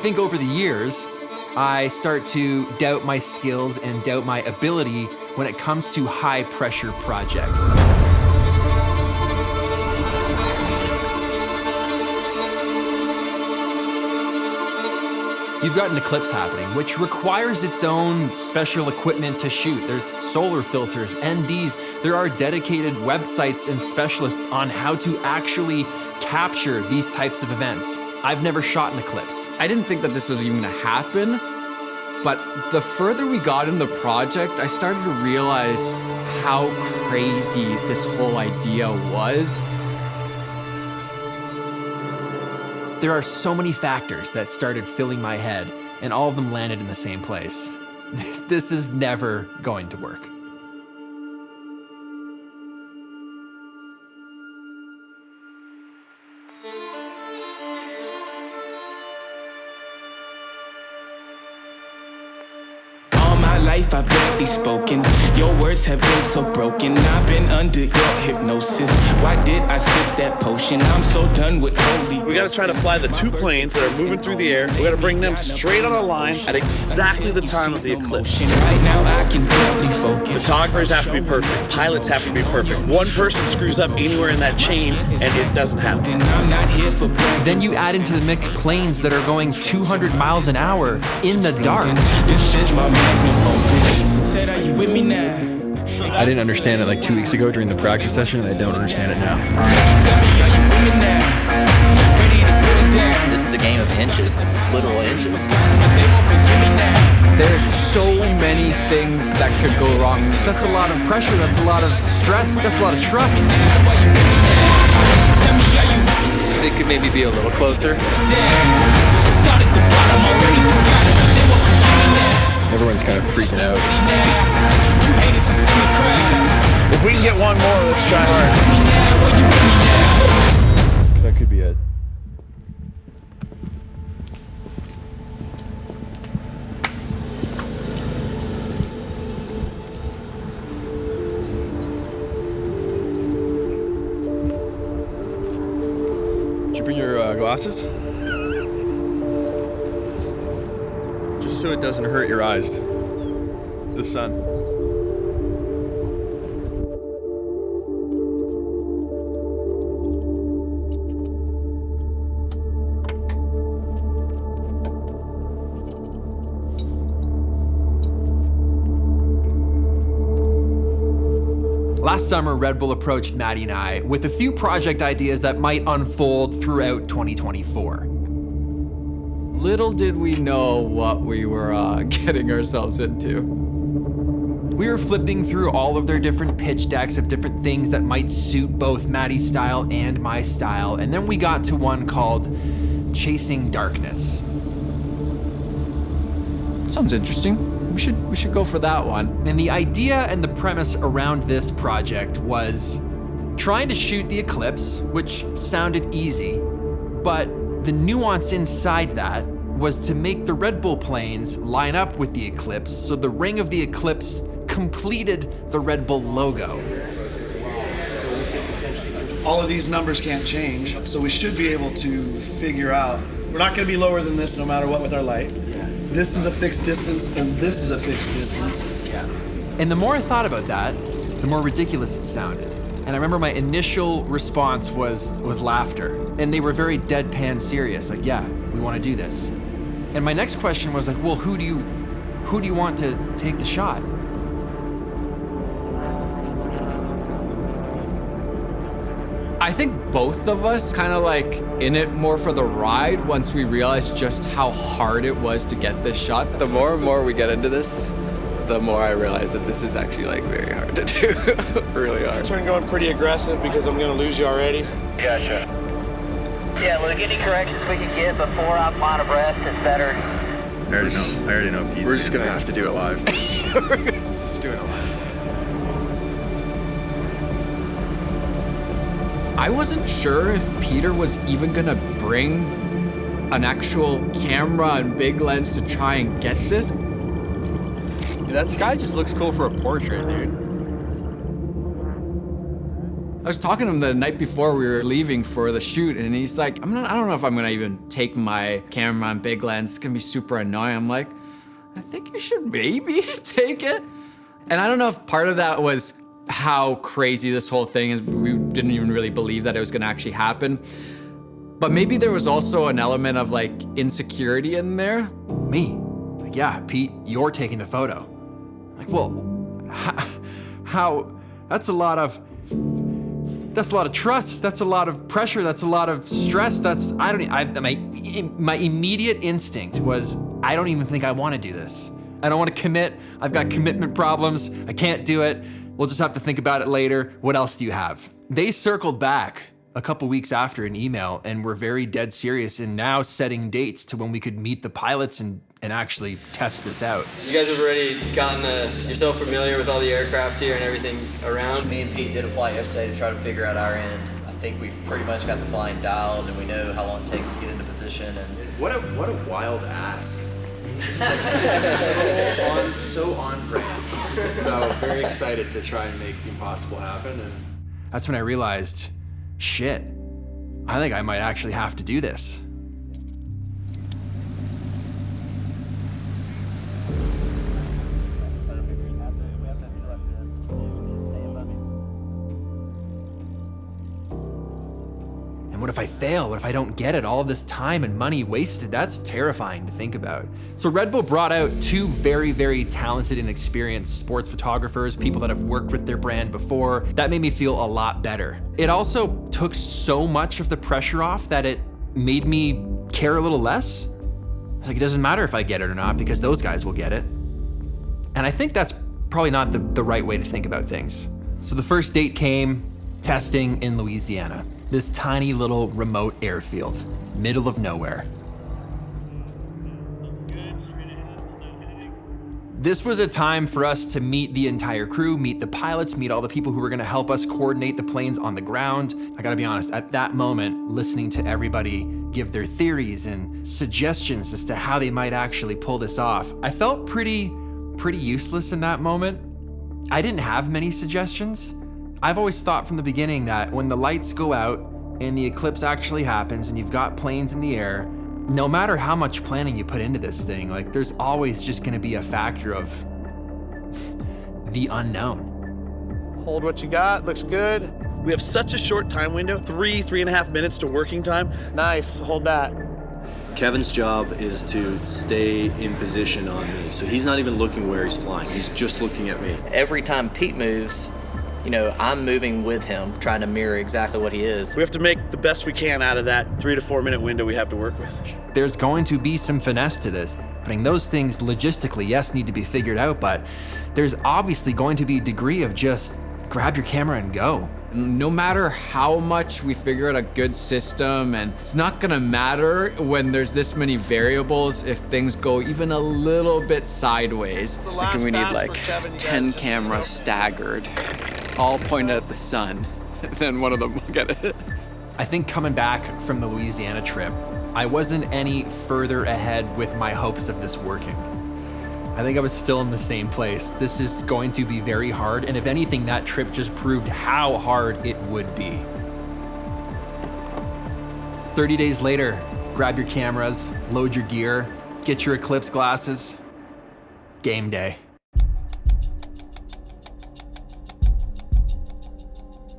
think over the years, I start to doubt my skills and doubt my ability when it comes to high pressure projects. You've got an eclipse happening, which requires its own special equipment to shoot. There's solar filters, NDs. There are dedicated websites and specialists on how to actually capture these types of events. I've never shot an eclipse. I didn't think that this was even gonna happen, but the further we got in the project, I started to realize how crazy this whole idea was. There are so many factors that started filling my head, and all of them landed in the same place. This is never going to work. Life I've barely spoken. Your words have been so broken. I've been under your hypnosis. Why did I sip that potion? I'm so done with holy. We gotta try to fly the two planes that are moving through the air. We gotta bring them straight on a line at exactly the time of the eclipse. Right now I can barely focus. Photographers have to be perfect. Pilots have to be perfect. One person screws up anywhere in that chain and it doesn't happen. I'm not here for Then you add into the mix planes that are going 200 miles an hour in the dark. This is my magnum opus. Said, are you with me now? I didn't understand it like 2 weeks ago during the practice session, and I don't understand it now. Tell me, are you with me now? Ready to put it down? This is a game of inches, literal inches. They won't forgive me now. There's so many things that could go wrong. That's a lot of pressure, that's a lot of stress, that's a lot of trust. They could maybe be a little closer. Start at the bottom, already forgot it, but they won't forgive me now. Everyone's kind of freaking out. You haters just in the crowd. If we can get one more, let's try hard. That could be it. Did you bring your glasses? Just so it doesn't hurt your eyes. The sun. Last summer, Red Bull approached Maddie and I with a few project ideas that might unfold throughout 2024. Little did we know what we were getting ourselves into. We were flipping through all of their different pitch decks of different things that might suit both Maddie's style and my style, and then we got to one called Chasing Darkness. Sounds interesting. We should go for that one. And the idea and the premise around this project was trying to shoot the eclipse, which sounded easy, but the nuance inside that was to make the Red Bull planes line up with the eclipse so the ring of the eclipse completed the Red Bull logo. All of these numbers can't change, so we should be able to figure out, we're not gonna be lower than this no matter what with our light. This is a fixed distance and this is a fixed distance. And the more I thought about that, the more ridiculous it sounded. And I remember my initial response was laughter. And they were very deadpan serious, like, yeah, we want to do this. And my next question was like, well, who do you want to take the shot? I think both of us kind of like in it more for the ride once we realized just how hard it was to get this shot. The more and more we get into this, the more I realize that this is actually like very hard to do. Really hard. Turn going pretty aggressive because I'm gonna lose you already. Gotcha. Yeah, look, any corrections we can get before I'm on abreast is better. I already know Pete. We're just gonna have to do it live. Let's do it live. I wasn't sure if Peter was even gonna bring an actual camera and big lens to try and get this. That sky just looks cool for a portrait, dude. I was talking to him the night before we were leaving for the shoot, and he's like, I don't know if I'm gonna even take my camera on big lens. It's gonna be super annoying. I'm like, I think you should maybe take it. And I don't know if part of that was how crazy this whole thing is. We didn't even really believe that it was gonna actually happen. But maybe there was also an element of like insecurity in there. Me? Like, yeah, Pete, you're taking the photo. Like, well, how? That's a lot of trust. That's a lot of pressure. That's a lot of stress. My immediate instinct was, I don't even think I want to do this. I don't want to commit. I've got commitment problems. I can't do it. We'll just have to think about it later. What else do you have? They circled back a couple weeks after an email and were very dead serious in now setting dates to when we could meet the pilots and actually test this out. You guys have already gotten yourself familiar with all the aircraft here and everything around? Me and Pete did a flight yesterday to try to figure out our end. I think we've pretty much got the flying dialed and we know how long it takes to get into position. And what a wild ask. Just so on brand. So very excited to try and make the impossible happen. And that's when I realized, shit, I think I might actually have to do this. And what if I fail? What if I don't get it? All of this time and money wasted, that's terrifying to think about. So Red Bull brought out two very, very talented and experienced sports photographers, people that have worked with their brand before. That made me feel a lot better. It also took so much of the pressure off that it made me care a little less. I was like, it doesn't matter if I get it or not because those guys will get it. And I think that's probably not the right way to think about things. So the first date came, testing in Louisiana. This tiny little remote airfield, middle of nowhere. This was a time for us to meet the entire crew, meet the pilots, meet all the people who were gonna help us coordinate the planes on the ground. I gotta be honest, at that moment, listening to everybody give their theories and suggestions as to how they might actually pull this off, I felt pretty useless in that moment. I didn't have many suggestions. I've always thought from the beginning that when the lights go out and the eclipse actually happens and you've got planes in the air, no matter how much planning you put into this thing, like there's always just gonna be a factor of the unknown. Hold what you got, looks good. We have such a short time window, 3.5 minutes to working time. Nice, hold that. Kevin's job is to stay in position on me. So he's not even looking where he's flying, he's just looking at me. every time Pete moves, you know, I'm moving with him, trying to mirror exactly what he is. We have to make the best we can out of that 3 to 4 minute window we have to work with. There's going to be some finesse to this. Putting those things logistically, yes, need to be figured out, but there's obviously going to be a degree of just grab your camera and go. No matter how much we figure out a good system, and it's not gonna matter when there's this many variables if things go even a little bit sideways. I think we need like 10 cameras staggered, all pointed at the sun, then one of them will get it. I think coming back from the Louisiana trip, I wasn't any further ahead with my hopes of this working. I think I was still in the same place. This is going to be very hard, and if anything, that trip just proved how hard it would be. 30 days later, grab your cameras, load your gear, get your eclipse glasses, game day.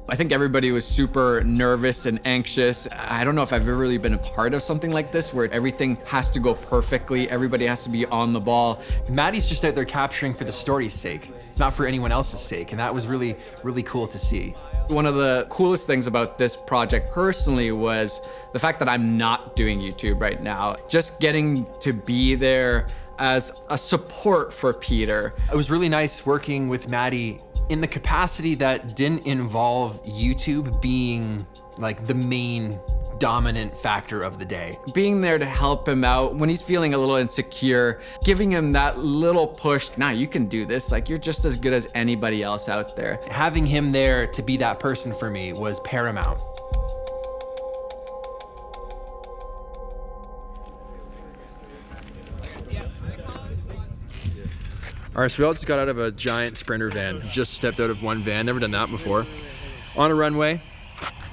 I think everybody was super nervous and anxious. I don't know if I've ever really been a part of something like this where everything has to go perfectly, everybody has to be on the ball. Maddie's just out there capturing for the story's sake, not for anyone else's sake, and that was really, really cool to see. One of the coolest things about this project personally was the fact that I'm not doing YouTube right now. Just getting to be there as a support for Peter. It was really nice working with Maddie in the capacity that didn't involve YouTube being like the main dominant factor of the day. Being there to help him out when he's feeling a little insecure, giving him that little push. Nah, you can do this. Like, you're just as good as anybody else out there. Having him there to be that person for me was paramount. All right, so we all just got out of a giant Sprinter van. Just stepped out of one van, never done that before. on a runway,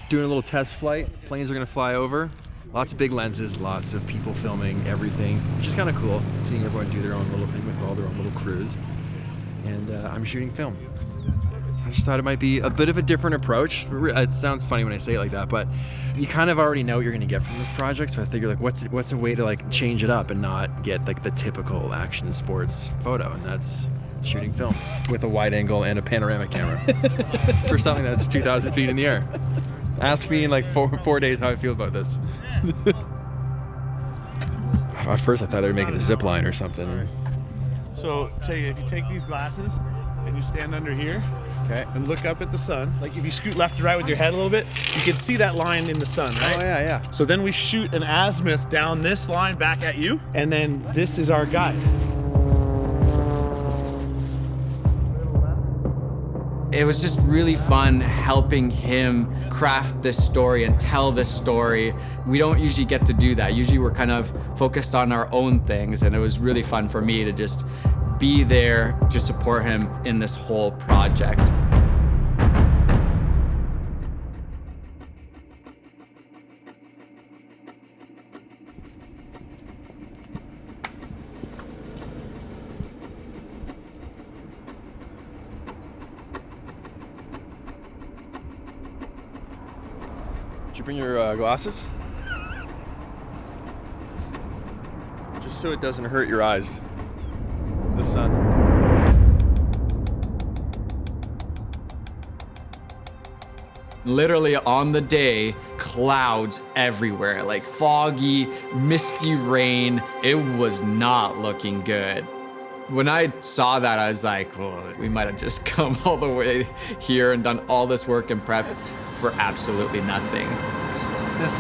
doing a little test flight. Planes are gonna fly over. Lots of big lenses, lots of people filming everything, which is kind of cool, seeing everyone do their own little thing with all their own little crews. And I'm shooting film. I just thought it might be a bit of a different approach. It sounds funny when I say it like that, but you kind of already know what you're gonna get from this project, so I figure like, what's a way to like change it up and not get like the typical action sports photo, and that's shooting film with a wide angle and a panoramic camera for something that's 2,000 feet in the air. Ask me in like four days how I feel about this. At first I thought they were making a zip line or something. So if you take these glasses and you stand under here, okay, and look up at the sun, like if you scoot left to right with your head a little bit, you can see that line in the sun, right? Oh yeah. So then we shoot an azimuth down this line back at you, and then this is our guide. It was just really fun helping him craft this story and tell this story. We don't usually get to do that. Usually we're kind of focused on our own things, and it was really fun for me to just be there to support him in this whole project. Did you bring your glasses? Just so it doesn't hurt your eyes. The sun. Literally on the day, clouds everywhere, like foggy, misty rain. It was not looking good. When I saw that, I was like, well, we might have just come all the way here and done all this work and prep for absolutely nothing.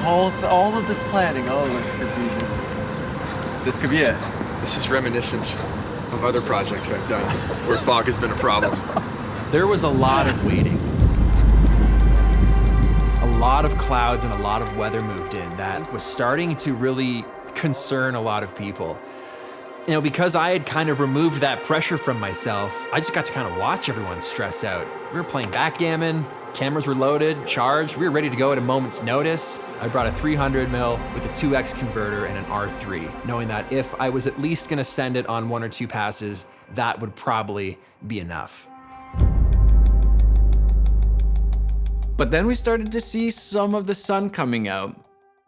All of this planning, This could be it. This is reminiscent of other projects I've done where fog has been a problem. There was a lot of waiting. A lot of clouds and a lot of weather moved in that was starting to really concern a lot of people. You know, because I had kind of removed that pressure from myself, I just got to kind of watch everyone stress out. We were playing backgammon, cameras were loaded, charged, we were ready to go at a moment's notice. I brought a 300mm with a 2x converter and an R3, knowing that if I was at least gonna send it on 1 or 2 passes, that would probably be enough. But then we started to see some of the sun coming out,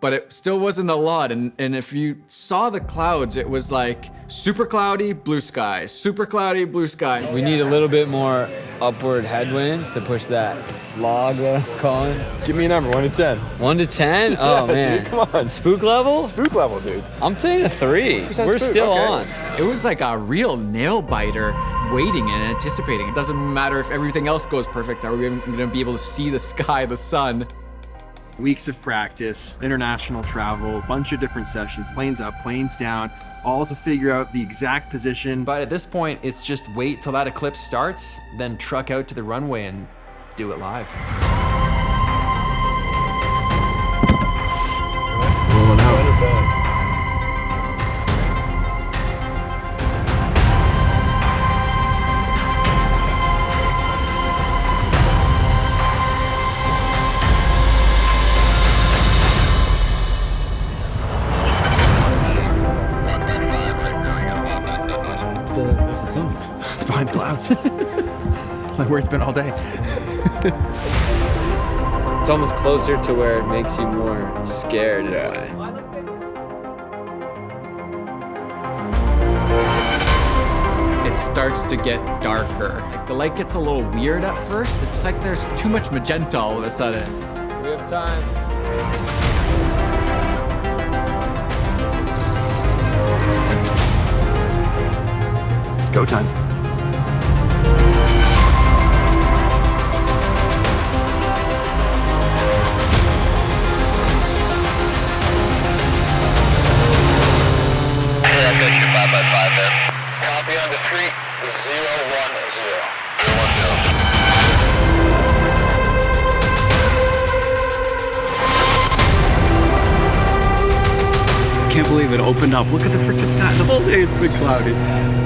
but it still wasn't a lot. And if you saw the clouds, it was like super cloudy, blue skies, super cloudy, blue skies. We need a little bit more upward headwinds to push that log, Colin. Give me a number, 1 to 10. 1 to 10? Oh, man. Dude, come on. Spook level? Spook level, dude. I'm saying a 3. We're spook, still okay. on. It was like a real nail biter, waiting and anticipating. It doesn't matter if everything else goes perfect. Are we gonna be able to see the sky, the sun? Weeks of practice, international travel, bunch of different sessions, planes up, planes down, all to figure out the exact position. But at this point, it's just wait till that eclipse starts, then truck out to the runway and do it live. Rolling out. It's behind the clouds. Like where it's been all day. It's almost closer to where it makes you more scared in a way. It starts to get darker. Like the light gets a little weird at first. It's like there's too much magenta all of a sudden. We have time. It's go time. Hey, I'll get you 5x5 there. Copy on the street, 010. 010. I can't believe it opened up. Look at the freaking sky. The whole day it's been cloudy.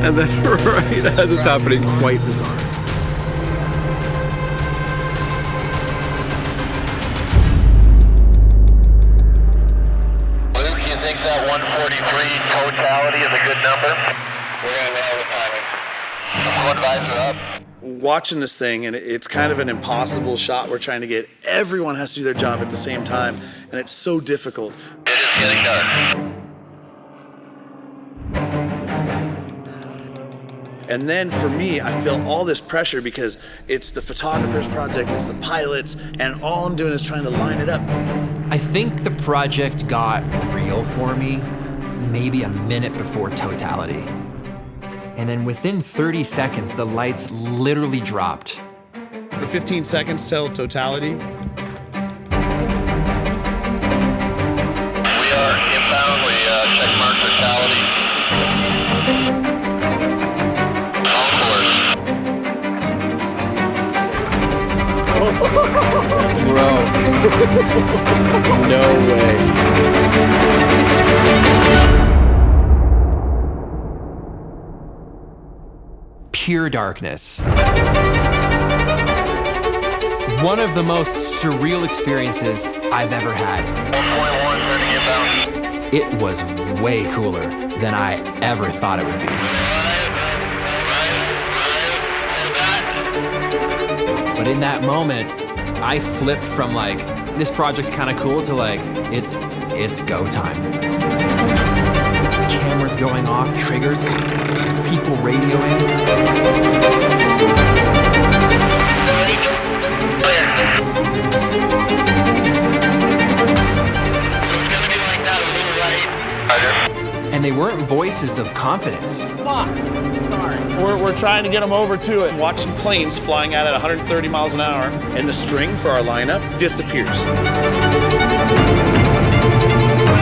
And then right as it's happening, quite bizarre. Watching this thing, and it's kind of an impossible shot we're trying to get. Everyone has to do their job at the same time, and it's so difficult. It is getting dark. And then for me, I feel all this pressure because it's the photographer's project, it's the pilot's, and all I'm doing is trying to line it up. I think the project got real for me maybe a minute before Totality. And then within 30 seconds, the lights literally dropped. For 15 seconds till Totality. We are inbound. We check mark Totality. On course. Bro. No way. Pure darkness. One of the most surreal experiences I've ever had. 1.1, turning inbound. It was way cooler than I ever thought it would be. But in that moment, I flipped from like, this project's kind of cool to like, it's go time. Cameras going off, triggers, people radioing. So it's gonna be like that a little right. And they weren't voices of confidence. Fuck. Sorry. We're trying to get them over to it. Watching planes flying out at 130 miles an hour, and the string for our lineup disappears. A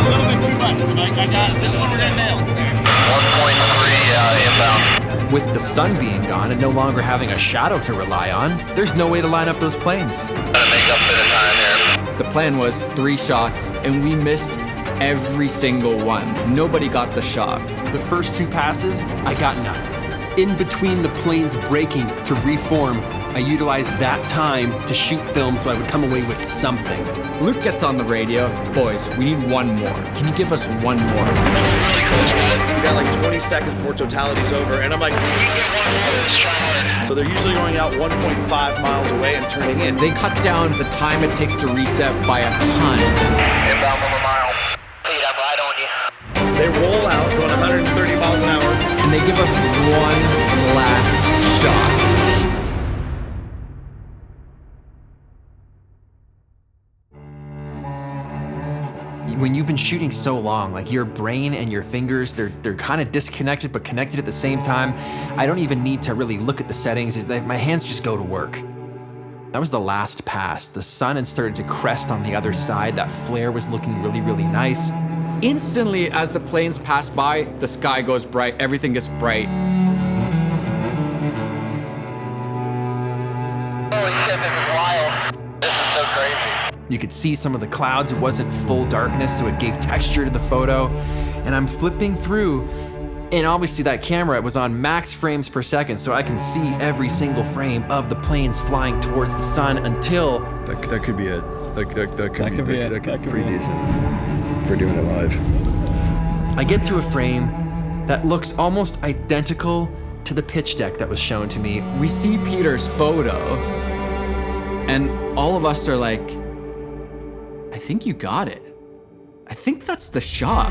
little bit too much, but I got it. This one we're gonna nail. 1.3 inbound. With the sun being gone and no longer having a shadow to rely on, there's no way to line up those planes. Gonna make up a bit of time here. The plan was 3 shots, and we missed every single one. Nobody got the shot. The first 2 passes, I got nothing. In between the planes braking to reform, I utilized that time to shoot film so I would come away with something. Luke gets on the radio. Boys, we need one more. Can you give us one more? We got like 20 seconds before Totality's over, and I'm like, we can get one more, let's try hard. So they're usually going out 1.5 miles away and turning in. They cut down the time it takes to reset by a ton. Inbound from a mile. Lead, I'm right on you. They roll out going 130 miles an hour. And they give us one last shot. When you've been shooting so long, like your brain and your fingers, they're kind of disconnected but connected at the same time. I don't even need to really look at the settings. It's like my hands just go to work. That was the last pass. The sun had started to crest on the other side. That flare was looking really, really nice. Instantly, as the planes pass by, the sky goes bright, everything gets bright. Holy shit, this is wild. This is so crazy. You could see some of the clouds. It wasn't full darkness, so it gave texture to the photo. And I'm flipping through, and obviously that camera was on max frames per second, so I can see every single frame of the planes flying towards the sun until... That could be it. That could be pretty decent for doing it live. I get to a frame that looks almost identical to the pitch deck that was shown to me. We see Peter's photo, and all of us are like, I think you got it. I think that's the shot.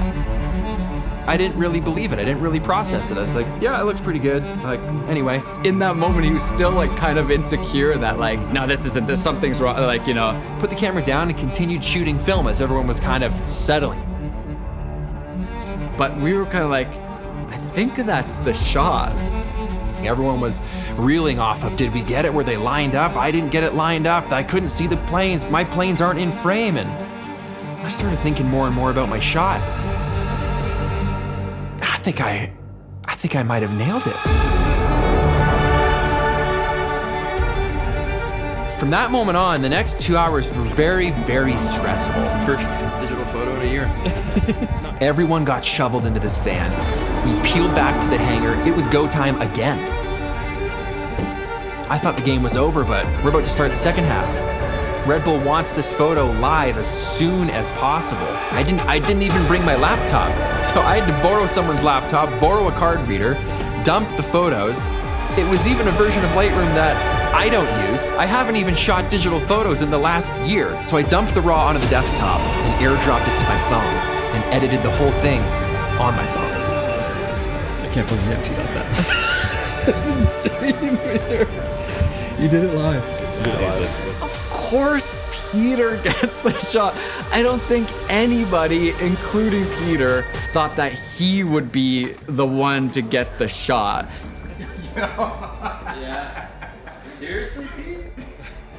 I didn't really believe it. I didn't really process it. I was like, yeah, it looks pretty good. Like, anyway. In that moment, he was still like kind of insecure that like, no, there's something's wrong. Like, you know. Put the camera down and continued shooting film as everyone was kind of settling. But we were kind of like, I think that's the shot. Everyone was reeling off of, did we get it? Were they lined up? I didn't get it lined up. I couldn't see the planes. My planes aren't in frame. And I started thinking more and more about my shot. I think I might have nailed it. From that moment on, the next 2 hours were very, very stressful. First digital photo in a year. Everyone got shoveled into this van. We peeled back to the hangar. It was go time again. I thought the game was over, but we're about to start the second half. Red Bull wants this photo live as soon as possible. I didn't even bring my laptop, so I had to borrow someone's laptop, borrow a card reader, dump the photos, It was even a version of Lightroom that I don't use. I haven't even shot digital photos in the last year. So I dumped the RAW onto the desktop and airdropped it to my phone and edited the whole thing on my phone. I can't believe you actually got that. That's insane, Peter. You did it live. Of course Peter gets the shot. I don't think anybody, including Peter, thought that he would be the one to get the shot. Yeah. Seriously, Pete?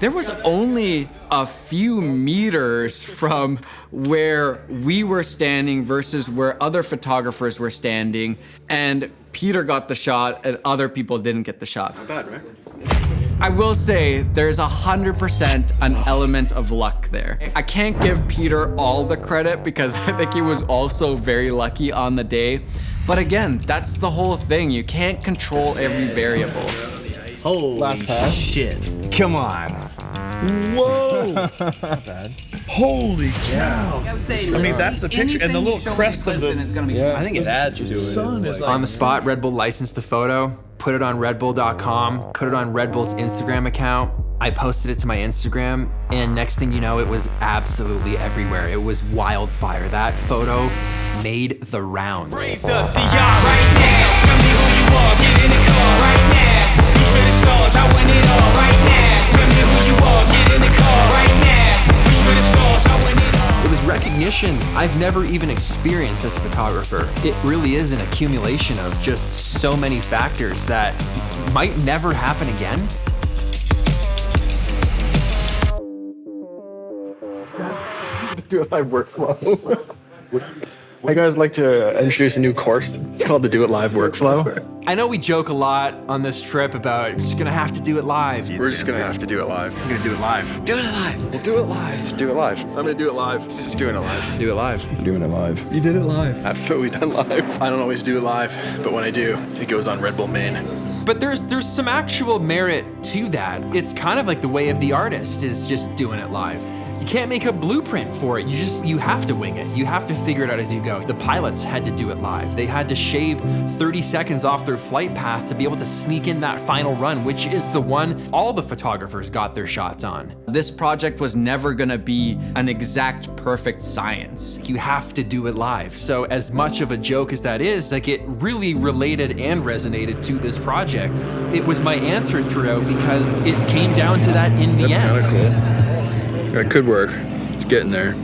There was only a few meters from where we were standing versus where other photographers were standing, and Peter got the shot and other people didn't get the shot. Not bad, right? I will say there's 100% an element of luck there. I can't give Peter all the credit because I think he was also very lucky on the day. But again, that's the whole thing. You can't control every variable. Holy shit. Come on. Whoa. Not bad. Holy cow. I mean, that's the picture. And the little crest of the... I think it adds to it. Sun is like... On the spot, Red Bull licensed the photo, put it on redbull.com, put it on Red Bull's Instagram account. I posted it to my Instagram, and next thing you know, it was absolutely everywhere. It was wildfire. That photo made the rounds. Raise up the yard right now. Tell me who you are. Get in the car right now. Reach for the stars. I want it all right now. Tell me who you are. Get in the car right now. Reach for the stars. I want it all. It was recognition I've never even experienced as a photographer. It really is an accumulation of just so many factors that might never happen again. Do it live workflow. I guys like to introduce a new course. It's called the Do It Live workflow. I know we joke a lot on this trip about just gonna have to do it live. We're just gonna have to do it live. I'm gonna do it live. Do it live. We'll do it live. Just do it live. I'm gonna do it live. Just doing it live. Do it live. I'm doing it live. You did it live. Absolutely done live. I don't always do it live, but when I do, it goes on Red Bull Main. But there's some actual merit to that. It's kind of like the way of the artist is just doing it live. You can't make a blueprint for it. You have to wing it. You have to figure it out as you go. The pilots had to do it live. They had to shave 30 seconds off their flight path to be able to sneak in that final run, which is the one all the photographers got their shots on. This project was never gonna be an exact perfect science. You have to do it live. So as much of a joke as that is, like it really related and resonated to this project. It was my answer throughout because it came down to that in the end. That's kind of cool. That could work. It's getting there.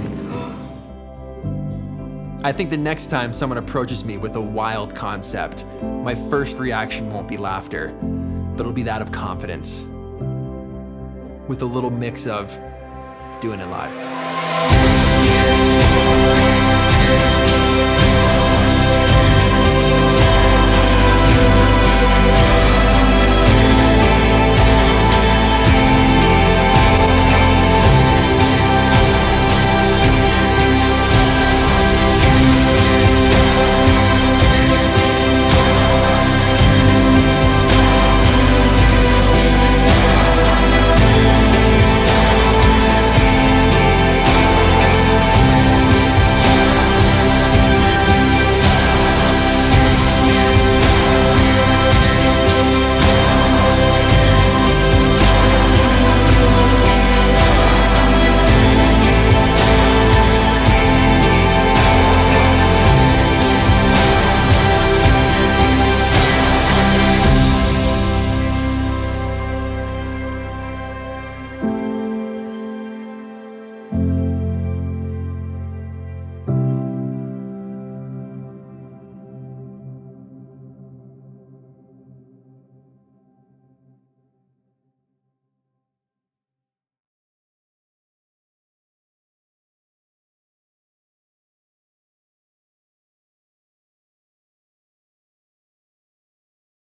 I think the next time someone approaches me with a wild concept, my first reaction won't be laughter, but it'll be that of confidence, with a little mix of doing it live.